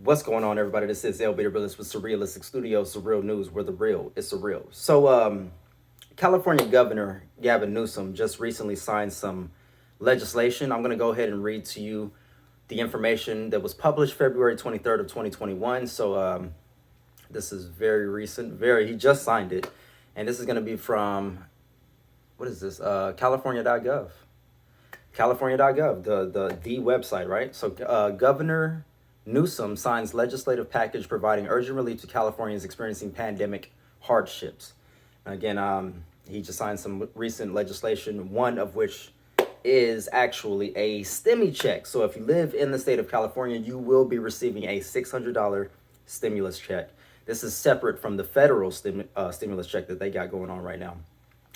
What's going on, everybody? This is LB the Realist with Surrealistic Studios, Surreal News, where the real is surreal. California Governor Gavin Newsom just recently signed some legislation. I'm going to go ahead and read to you the information that was published February 23rd of 2021. This is very recent. He just signed it. And this is going to be from, what is this? California.gov. California.gov, the website, right? Governor Newsom signs legislative package providing urgent relief to Californians experiencing pandemic hardships. Again, he just signed some recent legislation, one of which is actually a STEMI check. So if you live in the state of California, you will be receiving a $600 stimulus check. This is separate from the federal stimulus check that they got going on right now.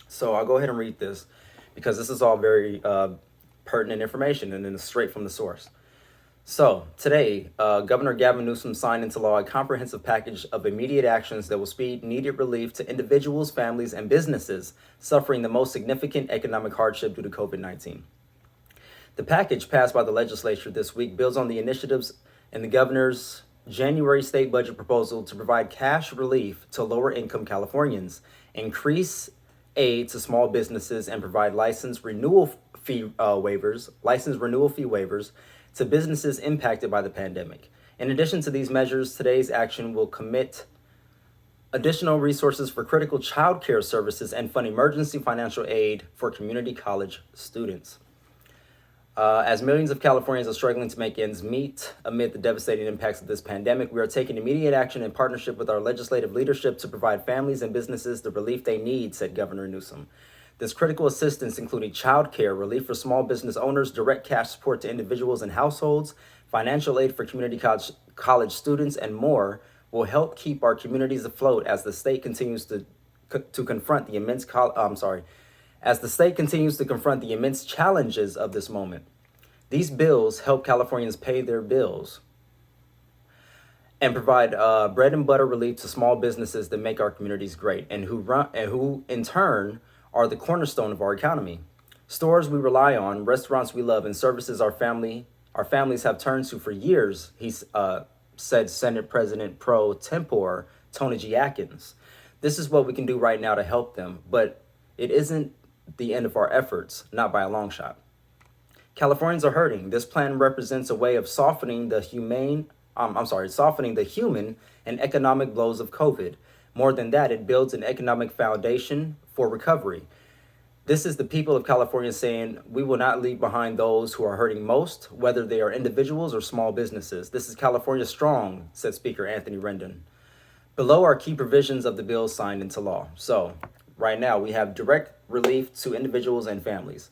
So I'll go ahead and read this because this is all very pertinent information and then it's straight from the source. So today, Governor Gavin Newsom signed into law a comprehensive package of immediate actions that will speed needed relief to individuals, families, and businesses suffering the most significant economic hardship due to COVID-19. The package passed by the legislature this week builds on the initiatives in the governor's January state budget proposal to provide cash relief to lower-income Californians, increase aid to small businesses, and provide license renewal fee waivers to businesses impacted by the pandemic. In addition to these measures, today's action will commit additional resources for critical child care services and fund emergency financial aid for community college students. As millions of Californians are struggling to make ends meet amid the devastating impacts of this pandemic, we are taking immediate action in partnership with our legislative leadership to provide families and businesses the relief they need, said Governor Newsom. This critical assistance, including child care, relief for small business owners, direct cash support to individuals and households, financial aid for community college students, and more, will help keep our communities afloat as the state continues to confront the immense challenges of this moment. These bills help Californians pay their bills and provide bread and butter relief to small businesses that make our communities great and who in turn are the cornerstone of our economy. Stores we rely on, restaurants we love, and services our families have turned to for years, said Senate President pro tempore Tony G. Atkins. This is what we can do right now to help them, but it isn't the end of our efforts, not by a long shot. Californians are hurting. This plan represents a way of softening the human and economic blows of COVID. More than that, it builds an economic foundation for recovery. This is the people of California saying, we will not leave behind those who are hurting most, whether they are individuals or small businesses. This is California strong, said Speaker Anthony Rendon. Below are key provisions of the bill signed into law. So, right now, we have direct relief to individuals and families.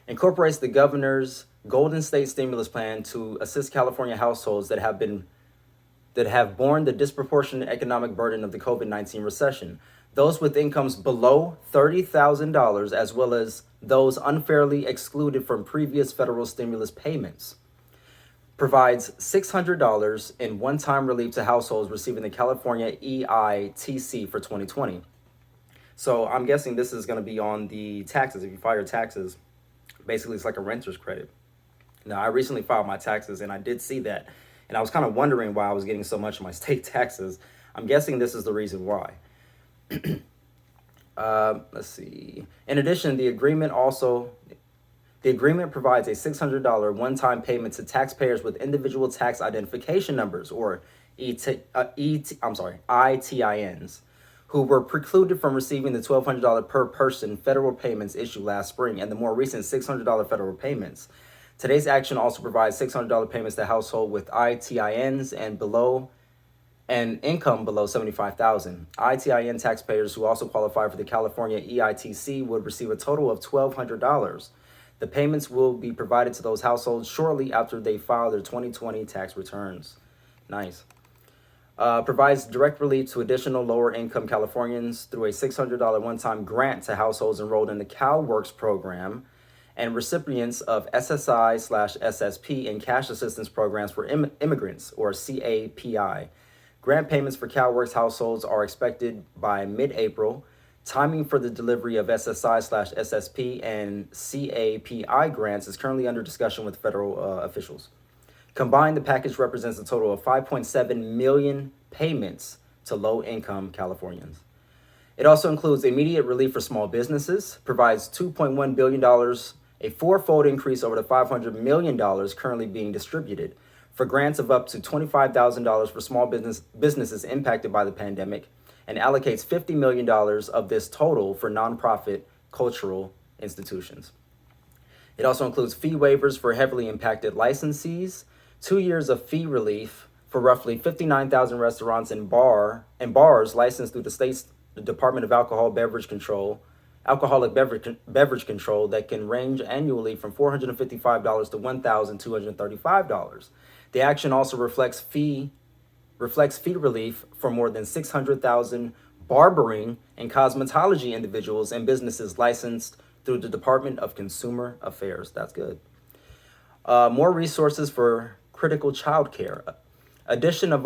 Incorporates the governor's Golden State Stimulus Plan to assist California households that have borne the disproportionate economic burden of the COVID-19 recession. Those with incomes below $30,000, as well as those unfairly excluded from previous federal stimulus payments. Provides $600 in one-time relief to households receiving the California EITC for 2020. So I'm guessing this is going to be on the taxes. If you file your taxes, basically it's like a renter's credit. Now, I recently filed my taxes and I did see that. And I was kind of wondering why I was getting so much of my state taxes. I'm guessing this is the reason why. Let's see. In addition, the agreement provides a $600 one-time payment to taxpayers with individual tax identification numbers, or ITINs, who were precluded from receiving the $1,200 per person federal payments issued last spring and the more recent $600 federal payments. Today's action also provides $600 payments to households with ITINs and income below $75,000. ITIN taxpayers who also qualify for the California EITC would receive a total of $1,200. The payments will be provided to those households shortly after they file their 2020 tax returns. Nice. Provides direct relief to additional lower-income Californians through a $600 one-time grant to households enrolled in the CalWorks program and recipients of SSI/SSP and cash assistance programs for immigrants, or CAPI. Grant payments for CalWorks households are expected by mid-April. Timing for the delivery of SSI/SSP and CAPI grants is currently under discussion with federal officials. Combined, the package represents a total of 5.7 million payments to low-income Californians. It also includes immediate relief for small businesses, provides $2.1 billion, a four-fold increase over the $500 million currently being distributed, for grants of up to $25,000 for small businesses impacted by the pandemic, and allocates $50 million of this total for nonprofit cultural institutions. It also includes fee waivers for heavily impacted licensees, 2 years of fee relief for roughly 59,000 restaurants and bars licensed through the state's Department of Alcoholic Beverage Control that can range annually from $455 to $1,235. The action also reflects fee relief for more than 600,000 barbering and cosmetology individuals and businesses licensed through the Department of Consumer Affairs. That's good. More resources for critical child care. Addition of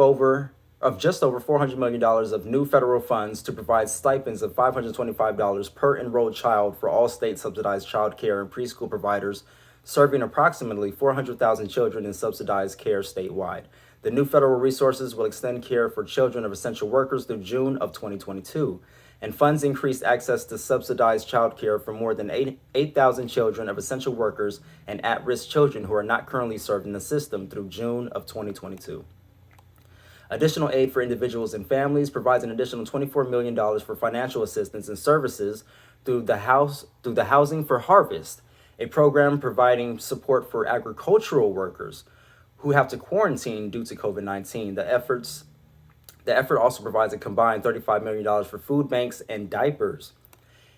just over $400 million of new federal funds to provide stipends of $525 per enrolled child for all state-subsidized child care and preschool providers serving approximately 400,000 children in subsidized care statewide. The new federal resources will extend care for children of essential workers through June of 2022, and funds increased access to subsidized child care for more than 8,000 children of essential workers and at-risk children who are not currently served in the system through June of 2022. Additional aid for individuals and families provides an additional $24 million for financial assistance and services through the Housing for Harvest, a program providing support for agricultural workers who have to quarantine due to COVID-19. The effort also provides a combined $35 million for food banks and diapers.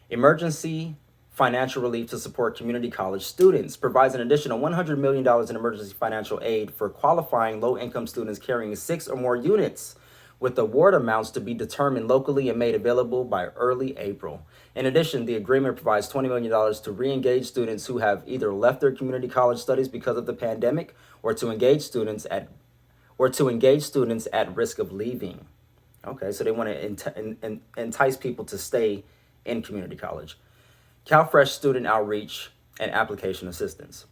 Emergency financial relief to support community college students provides an additional $100 million in emergency financial aid for qualifying low-income students carrying 6 or more units, with award amounts to be determined locally and made available by early April. In addition, the agreement provides $20 million to re-engage students who have either left their community college studies because of the pandemic or to engage students at risk of leaving. Okay, so they want to entice people to stay in community college. CalFresh Student Outreach and Application Assistance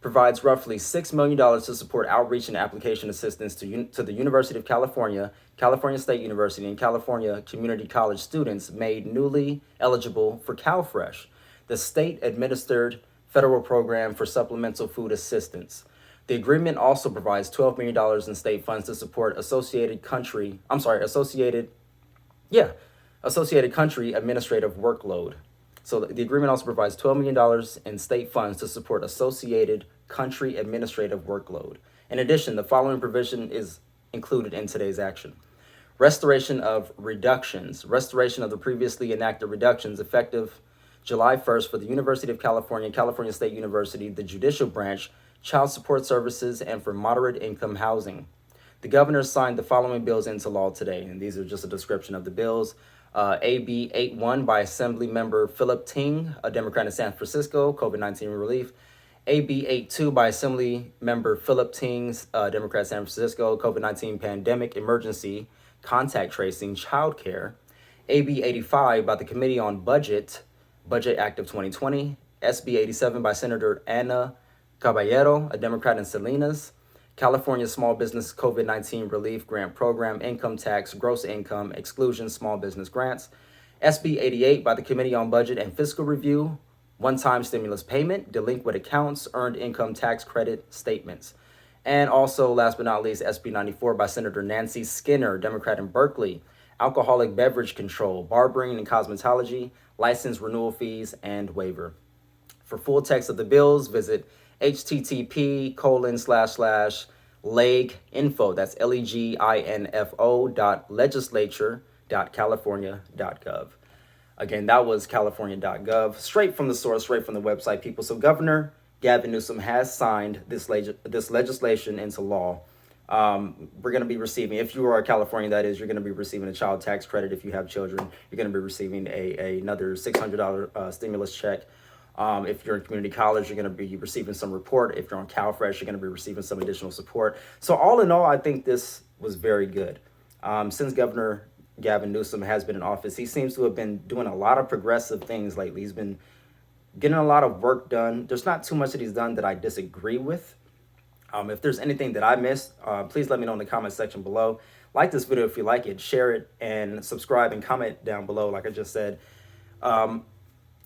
provides roughly $6 million to support outreach and application assistance to the University of California, California State University, and California Community College students made newly eligible for CalFresh, the state-administered federal program for supplemental food assistance. The agreement also provides $12 million in state funds to support Associated Country administrative workload. So the agreement also provides $12 million in state funds to support Associated Country administrative workload. In addition, the following provision is included in today's action. Restoration of the previously enacted reductions effective July 1st for the University of California, California State University, the Judicial Branch, Child Support Services, and for moderate income housing. The governor signed the following bills into law today, and these are just a description of the bills. AB 81 by Assembly Member Philip Ting, a Democrat in San Francisco, COVID-19 relief. AB 82 by Assembly Member Philip Ting's, Democrat San Francisco, COVID-19 pandemic emergency, contact tracing, child care. AB 85 by the Committee on Budget Act of 2020. SB 87 by Senator Ana Caballero, a Democrat in Salinas. California Small Business COVID-19 Relief Grant Program, Income Tax, Gross Income, Exclusion, Small Business Grants. SB 88 by the Committee on Budget and Fiscal Review, One-Time Stimulus Payment, Delinquent Accounts, Earned Income Tax Credit Statements. And also, last but not least, SB 94 by Senator Nancy Skinner, Democrat in Berkeley, Alcoholic Beverage Control, Barbering and Cosmetology, License Renewal Fees, and Waiver. For full text of the bills, visit http://leginfo, that's leginfo.legislature.california.gov. Again, that was california.gov, straight from the source, straight from the website, people. So Governor Gavin Newsom has signed this legislation into law. We're going to be receiving, if you are a Californian, that is, you're going to be receiving a child tax credit. If you have children, you're going to be receiving another $600 stimulus check. If you're in community college, you're going to be receiving some support. If you're on CalFresh, you're going to be receiving some additional support. So all in all, I think this was very good. Since Governor Gavin Newsom has been in office, he seems to have been doing a lot of progressive things lately. He's been getting a lot of work done. There's not too much that he's done that I disagree with. If there's anything that I missed, please let me know in the comment section below. Like this video if you like it, share it, and subscribe and comment down below like I just said.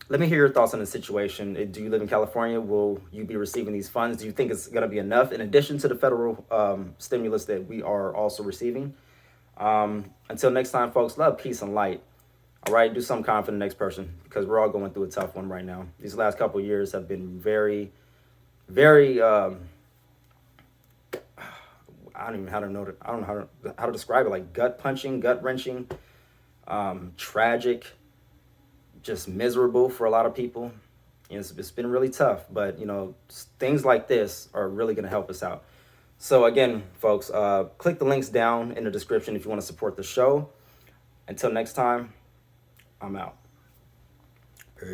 Let me hear your thoughts on the situation. Do you live in California? Will you be receiving these funds? Do you think it's going to be enough in addition to the federal stimulus that we are also receiving? Until next time, folks, love, peace, and light. All right, do something kind for the next person, because we're all going through a tough one right now. These last couple of years have been very, very, I don't even how to know I don't know how to describe it, like gut punching, gut wrenching, tragic, just miserable for a lot of people. It's been really tough, but things like this are really going to help us out. So again, folks, click the links down in the description if you want to support the show. Until next time, I'm out. Peace.